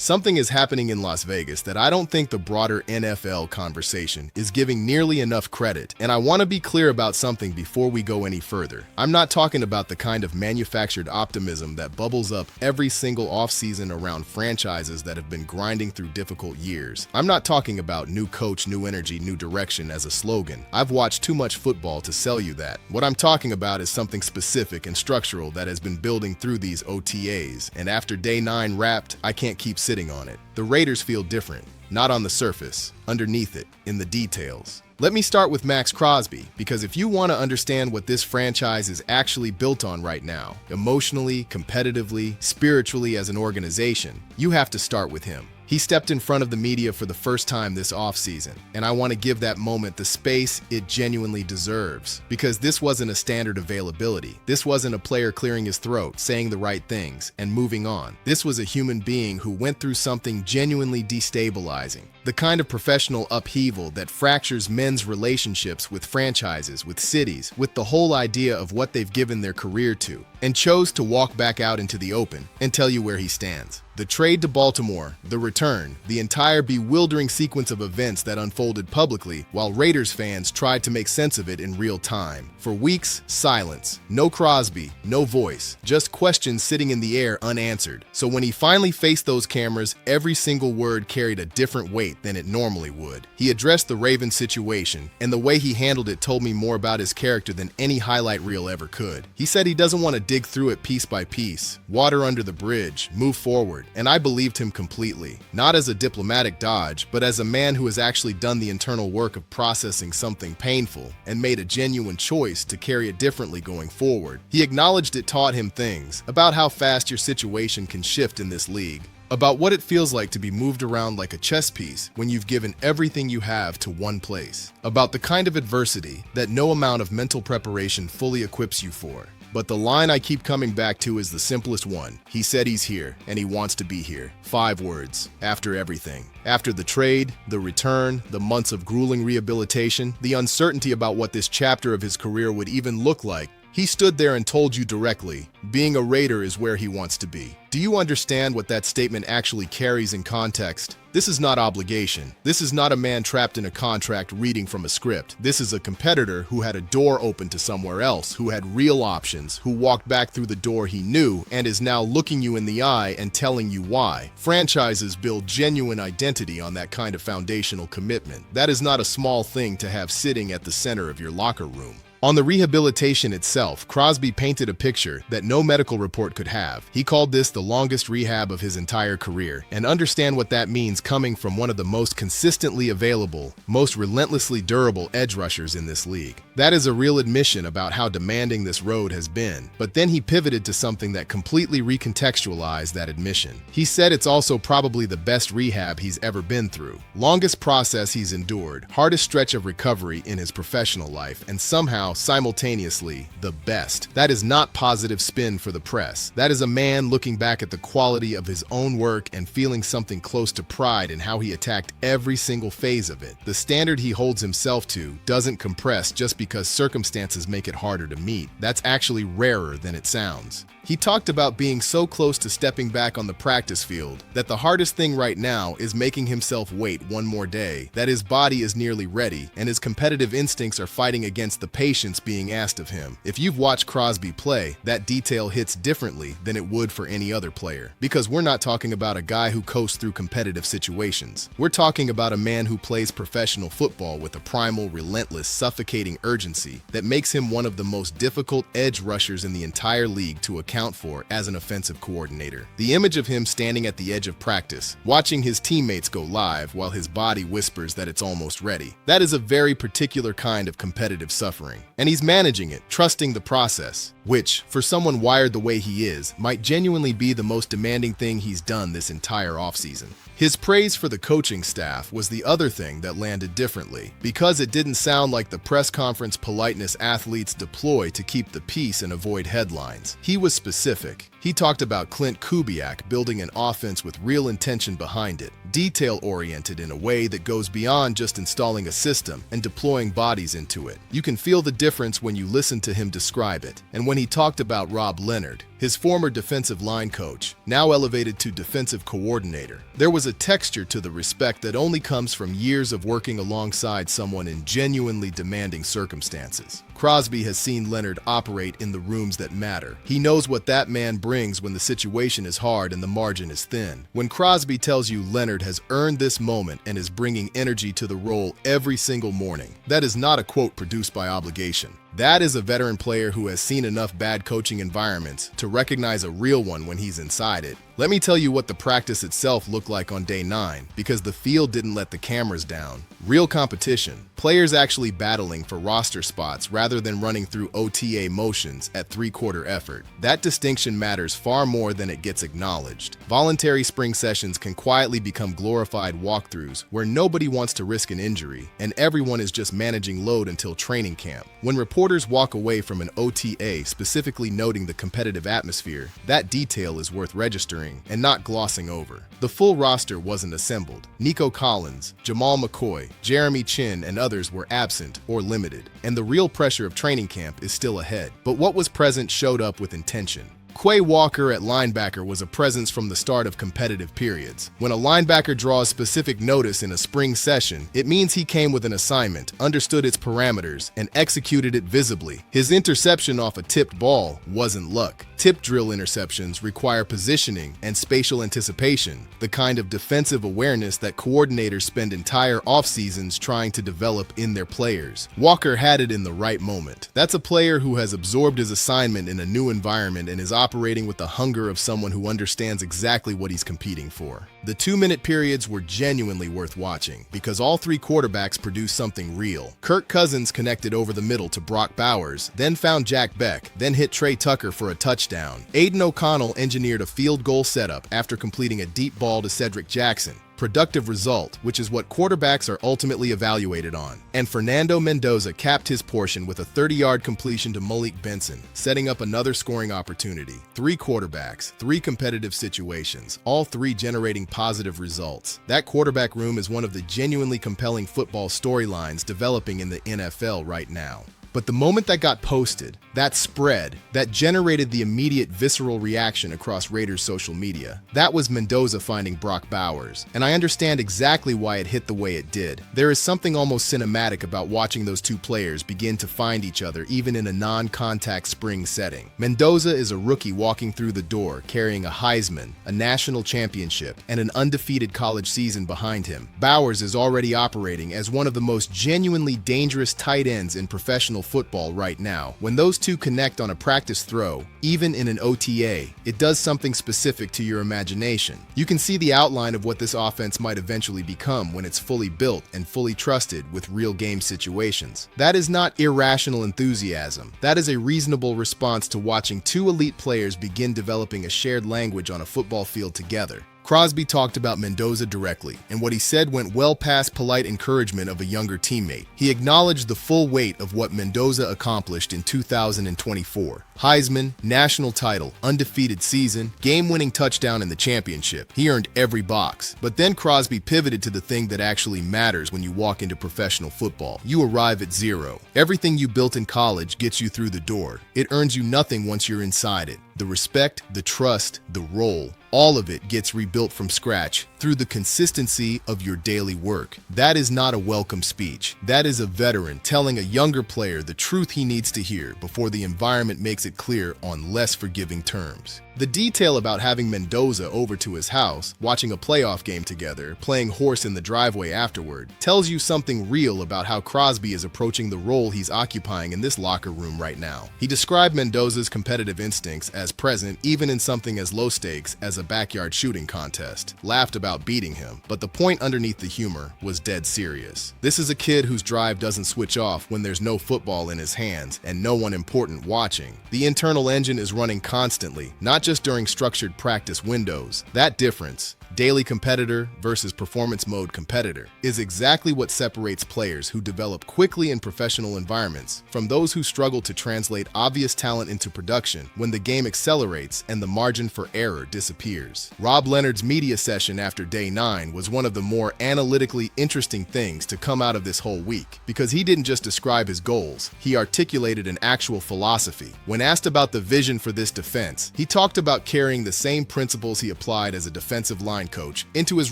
Something is happening in Las Vegas that I don't think the broader NFL conversation is giving nearly enough credit, and I want to be clear about something before we go any further. I'm not talking about the kind of manufactured optimism that bubbles up every single offseason around franchises that have been grinding through difficult years. I'm not talking about new coach, new energy, new direction as a slogan. I've watched too much football to sell you that. What I'm talking about is something specific and structural that has been building through these OTAs, and after day 9 wrapped, I can't keep sitting on it. The Raiders feel different, not on the surface, underneath it, in the details. Let me start with Maxx Crosby, because if you want to understand what this franchise is actually built on right now, emotionally, competitively, spiritually as an organization, you have to start with him. He stepped in front of the media for the first time this offseason, and I want to give that moment the space it genuinely deserves, because this wasn't a standard availability. This wasn't a player clearing his throat, saying the right things, and moving on. This was a human being who went through something genuinely destabilizing, the kind of professional upheaval that fractures men's relationships with franchises, with cities, with the whole idea of what they've given their career to, and chose to walk back out into the open and tell you where he stands. The trade to Baltimore, the return, the entire bewildering sequence of events that unfolded publicly while Raiders fans tried to make sense of it in real time. For weeks, silence. No Crosby, no voice, just questions sitting in the air unanswered. So when he finally faced those cameras, every single word carried a different weight than it normally would. He addressed the Ravens situation, and the way he handled it told me more about his character than any highlight reel ever could. He said he doesn't want to dig through it piece by piece, water under the bridge, move forward. And I believed him completely, not as a diplomatic dodge, but as a man who has actually done the internal work of processing something painful and made a genuine choice to carry it differently going forward. He acknowledged it taught him things about how fast your situation can shift in this league, about what it feels like to be moved around like a chess piece when you've given everything you have to one place, about the kind of adversity that no amount of mental preparation fully equips you for. But the line I keep coming back to is the simplest one. He said he's here, and he wants to be here. 5 words. After everything. After the trade, the return, the months of grueling rehabilitation, the uncertainty about what this chapter of his career would even look like, he stood there and told you directly, being a Raider is where he wants to be. Do you understand what that statement actually carries in context? This is not obligation. This is not a man trapped in a contract reading from a script. This is a competitor who had a door open to somewhere else, who had real options, who walked back through the door he knew and is now looking you in the eye and telling you why. Franchises build genuine identity on that kind of foundational commitment. That is not a small thing to have sitting at the center of your locker room. On the rehabilitation itself, Crosby painted a picture that no medical report could have. He called this the longest rehab of his entire career, and understand what that means coming from one of the most consistently available, most relentlessly durable edge rushers in this league. That is a real admission about how demanding this road has been, but then he pivoted to something that completely recontextualized that admission. He said it's also probably the best rehab he's ever been through. Longest process he's endured, hardest stretch of recovery in his professional life, and somehow simultaneously the best. That is not positive spin for the press. That is a man looking back at the quality of his own work and feeling something close to pride in how he attacked every single phase of it. The standard he holds himself to doesn't compress just because circumstances make it harder to meet. That's actually rarer than it sounds. He talked about being so close to stepping back on the practice field that the hardest thing right now is making himself wait one more day, that his body is nearly ready, and his competitive instincts are fighting against the patience being asked of him. If you've watched Crosby play, that detail hits differently than it would for any other player, because we're not talking about a guy who coasts through competitive situations. We're talking about a man who plays professional football with a primal, relentless, suffocating urgency that makes him one of the most difficult edge rushers in the entire league to account for as an offensive coordinator. The image of him standing at the edge of practice, watching his teammates go live while his body whispers that it's almost ready. That is a very particular kind of competitive suffering. And he's managing it, trusting the process, which, for someone wired the way he is, might genuinely be the most demanding thing he's done this entire offseason. His praise for the coaching staff was the other thing that landed differently, because it didn't sound like the press conference politeness athletes deploy to keep the peace and avoid headlines. He was specific. He talked about Clint Kubiak building an offense with real intention behind it, detail-oriented in a way that goes beyond just installing a system and deploying bodies into it. You can feel the difference when you listen to him describe it. And when he talked about Rob Leonard, his former defensive line coach, now elevated to defensive coordinator, there was a texture to the respect that only comes from years of working alongside someone in genuinely demanding circumstances. Crosby has seen Leonard operate in the rooms that matter. He knows what that man brings when the situation is hard and the margin is thin. When Crosby tells you Leonard has earned this moment and is bringing energy to the role every single morning, that is not a quote produced by obligation. That is a veteran player who has seen enough bad coaching environments to recognize a real one when he's inside it. Let me tell you what the practice itself looked like on day 9, because the field didn't let the cameras down. Real competition. Players actually battling for roster spots rather than running through OTA motions at three-quarter effort. That distinction matters far more than it gets acknowledged. Voluntary spring sessions can quietly become glorified walkthroughs where nobody wants to risk an injury, and everyone is just managing load until training camp. When reporters walk away from an OTA specifically noting the competitive atmosphere, that detail is worth registering and not glossing over. The full roster wasn't assembled. Nico Collins, Jamal McCoy, Jeremy Chin, and others were absent or limited, and the real pressure of training camp is still ahead. But what was present showed up with intention. Quay Walker at linebacker was a presence from the start of competitive periods. When a linebacker draws specific notice in a spring session, it means he came with an assignment, understood its parameters, and executed it visibly. His interception off a tipped ball wasn't luck. Tip drill interceptions require positioning and spatial anticipation, the kind of defensive awareness that coordinators spend entire off-seasons trying to develop in their players. Walker had it in the right moment. That's a player who has absorbed his assignment in a new environment and is operating with the hunger of someone who understands exactly what he's competing for. The 2-minute periods were genuinely worth watching because all three quarterbacks produced something real. Kirk Cousins connected over the middle to Brock Bowers, then found Jack Beck, then hit Trey Tucker for a touchdown. Aiden O'Connell engineered a field goal setup after completing a deep ball to Cedric Jackson. Productive result, which is what quarterbacks are ultimately evaluated on. And Fernando Mendoza capped his portion with a 30-yard completion to Malik Benson, setting up another scoring opportunity. 3 quarterbacks, 3 competitive situations, all 3 generating positive results. That quarterback room is one of the genuinely compelling football storylines developing in the NFL right now. But the moment that got posted, that spread, that generated the immediate visceral reaction across Raiders social media, that was Mendoza finding Brock Bowers. And I understand exactly why it hit the way it did. There is something almost cinematic about watching those two players begin to find each other even in a non-contact spring setting. Mendoza is a rookie walking through the door carrying a Heisman, a national championship, and an undefeated college season behind him. Bowers is already operating as one of the most genuinely dangerous tight ends in professional football right now. When those two connect on a practice throw, even in an OTA, it does something specific to your imagination. You can see the outline of what this offense might eventually become when it's fully built and fully trusted with real game situations. That is not irrational enthusiasm. That is a reasonable response to watching 2 elite players begin developing a shared language on a football field together. Crosby talked about Mendoza directly, and what he said went well past polite encouragement of a younger teammate. He acknowledged the full weight of what Mendoza accomplished in 2024. Heisman, national title, undefeated season, game-winning touchdown in the championship. He earned every box. But then Crosby pivoted to the thing that actually matters when you walk into professional football. You arrive at 0. Everything you built in college gets you through the door. It earns you nothing once you're inside it. The respect, the trust, the role, all of it gets rebuilt from scratch through the consistency of your daily work. That is not a welcome speech. That is a veteran telling a younger player the truth he needs to hear before the environment makes it clear on less forgiving terms. The detail about having Mendoza over to his house, watching a playoff game together, playing horse in the driveway afterward, tells you something real about how Crosby is approaching the role he's occupying in this locker room right now. He described Mendoza's competitive instincts as present even in something as low stakes as a backyard shooting contest, laughed about beating him, but the point underneath the humor was dead serious. This is a kid whose drive doesn't switch off when there's no football in his hands and no one important watching. The internal engine is running constantly, not just during structured practice windows. That difference, daily competitor versus performance mode competitor, is exactly what separates players who develop quickly in professional environments from those who struggle to translate obvious talent into production when the game accelerates and the margin for error disappears. Rob Leonard's media session after Day 9 was one of the more analytically interesting things to come out of this whole week, because he didn't just describe his goals, he articulated an actual philosophy. When asked about the vision for this defense, he talked about carrying the same principles he applied as a defensive line coach into his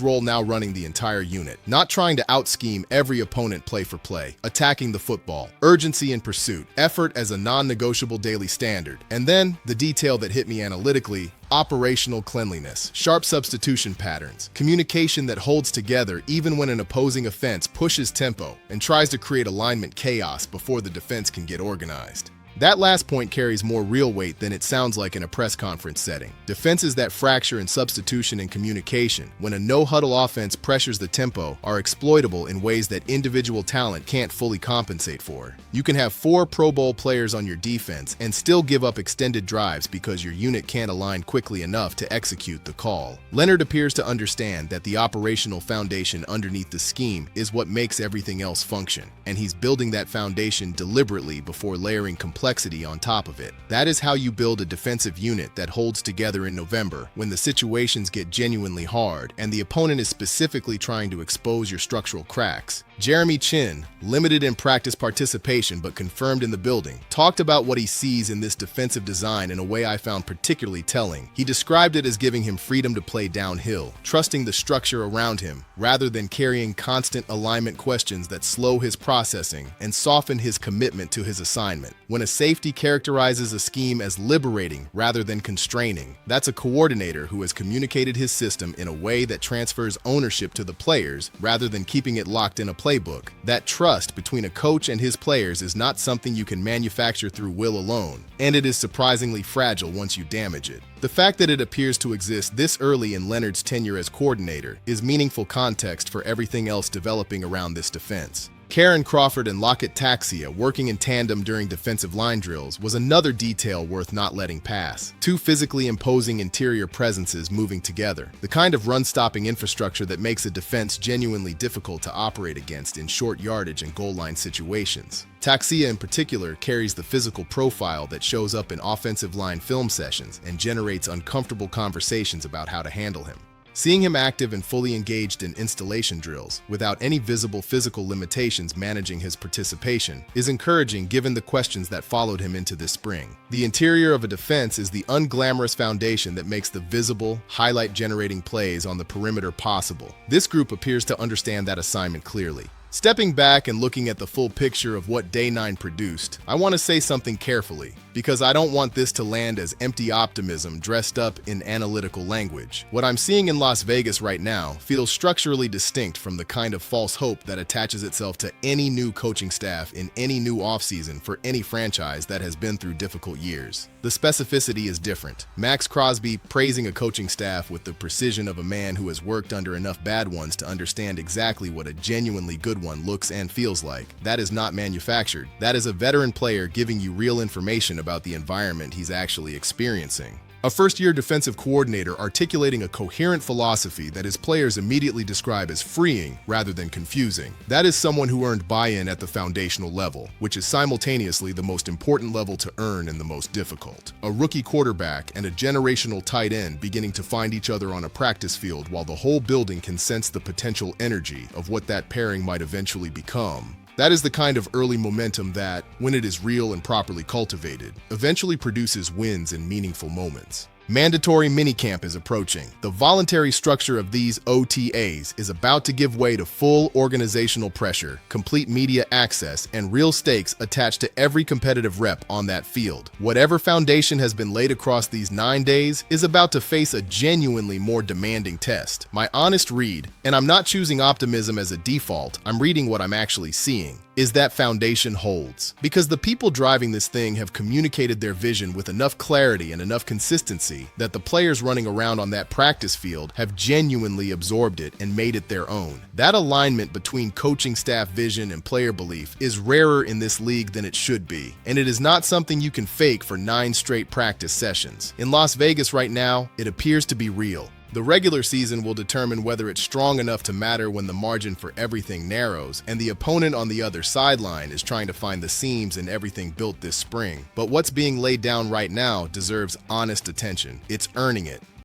role now running the entire unit. Not trying to out-scheme every opponent play for play, attacking the football, urgency in pursuit, effort as a non-negotiable daily standard, and then the detail that hit me analytically: operational cleanliness, sharp substitution patterns, communication that holds together even when an opposing offense pushes tempo and tries to create alignment chaos before the defense can get organized. That last point carries more real weight than it sounds like in a press conference setting. Defenses that fracture in substitution and communication, when a no-huddle offense pressures the tempo, are exploitable in ways that individual talent can't fully compensate for. You can have 4 Pro Bowl players on your defense and still give up extended drives because your unit can't align quickly enough to execute the call. Leonard appears to understand that the operational foundation underneath the scheme is what makes everything else function, and he's building that foundation deliberately before layering complexity on top of it. That is how you build a defensive unit that holds together in November when the situations get genuinely hard and the opponent is specifically trying to expose your structural cracks. Jeremy Chin, limited in practice participation but confirmed in the building, talked about what he sees in this defensive design in a way I found particularly telling. He described it as giving him freedom to play downhill, trusting the structure around him, rather than carrying constant alignment questions that slow his processing and soften his commitment to his assignment. When a safety characterizes a scheme as liberating rather than constraining, that's a coordinator who has communicated his system in a way that transfers ownership to the players rather than keeping it locked in a playbook. That trust between a coach and his players is not something you can manufacture through will alone, and it is surprisingly fragile once you damage it. The fact that it appears to exist this early in Leonard's tenure as coordinator is meaningful context for everything else developing around this defense. Karen Crawford and Lockett Taxia working in tandem during defensive line drills was another detail worth not letting pass. 2 physically imposing interior presences moving together, the kind of run-stopping infrastructure that makes a defense genuinely difficult to operate against in short yardage and goal line situations. Taxia in particular carries the physical profile that shows up in offensive line film sessions and generates uncomfortable conversations about how to handle him. Seeing him active and fully engaged in installation drills, without any visible physical limitations managing his participation, is encouraging given the questions that followed him into this spring. The interior of a defense is the unglamorous foundation that makes the visible, highlight-generating plays on the perimeter possible. This group appears to understand that assignment clearly. Stepping back and looking at the full picture of what Day 9 produced, I want to say something carefully, because I don't want this to land as empty optimism dressed up in analytical language. What I'm seeing in Las Vegas right now feels structurally distinct from the kind of false hope that attaches itself to any new coaching staff in any new offseason for any franchise that has been through difficult years. The specificity is different. Maxx Crosby praising a coaching staff with the precision of a man who has worked under enough bad ones to understand exactly what a genuinely good one looks and feels like. That is not manufactured. That is a veteran player giving you real information about the environment he's actually experiencing. A first-year defensive coordinator articulating a coherent philosophy that his players immediately describe as freeing rather than confusing. That is someone who earned buy-in at the foundational level, which is simultaneously the most important level to earn and the most difficult. A rookie quarterback and a generational tight end beginning to find each other on a practice field while the whole building can sense the potential energy of what that pairing might eventually become. That is the kind of early momentum that, when it is real and properly cultivated, eventually produces wins in meaningful moments. Mandatory minicamp is approaching. The voluntary structure of these OTAs is about to give way to full organizational pressure, complete media access, and real stakes attached to every competitive rep on that field. Whatever foundation has been laid across these 9 days is about to face a genuinely more demanding test. My honest read, and I'm not choosing optimism as a default, I'm reading what I'm actually seeing, is that foundation holds. Because the people driving this thing have communicated their vision with enough clarity and enough consistency that the players running around on that practice field have genuinely absorbed it and made it their own. That alignment between coaching staff vision and player belief is rarer in this league than it should be, and it is not something you can fake for 9 straight practice sessions. In Las Vegas right now, it appears to be real. The regular season will determine whether it's strong enough to matter when the margin for everything narrows, and the opponent on the other sideline is trying to find the seams in everything built this spring. But what's being laid down right now deserves honest attention. It's earning it.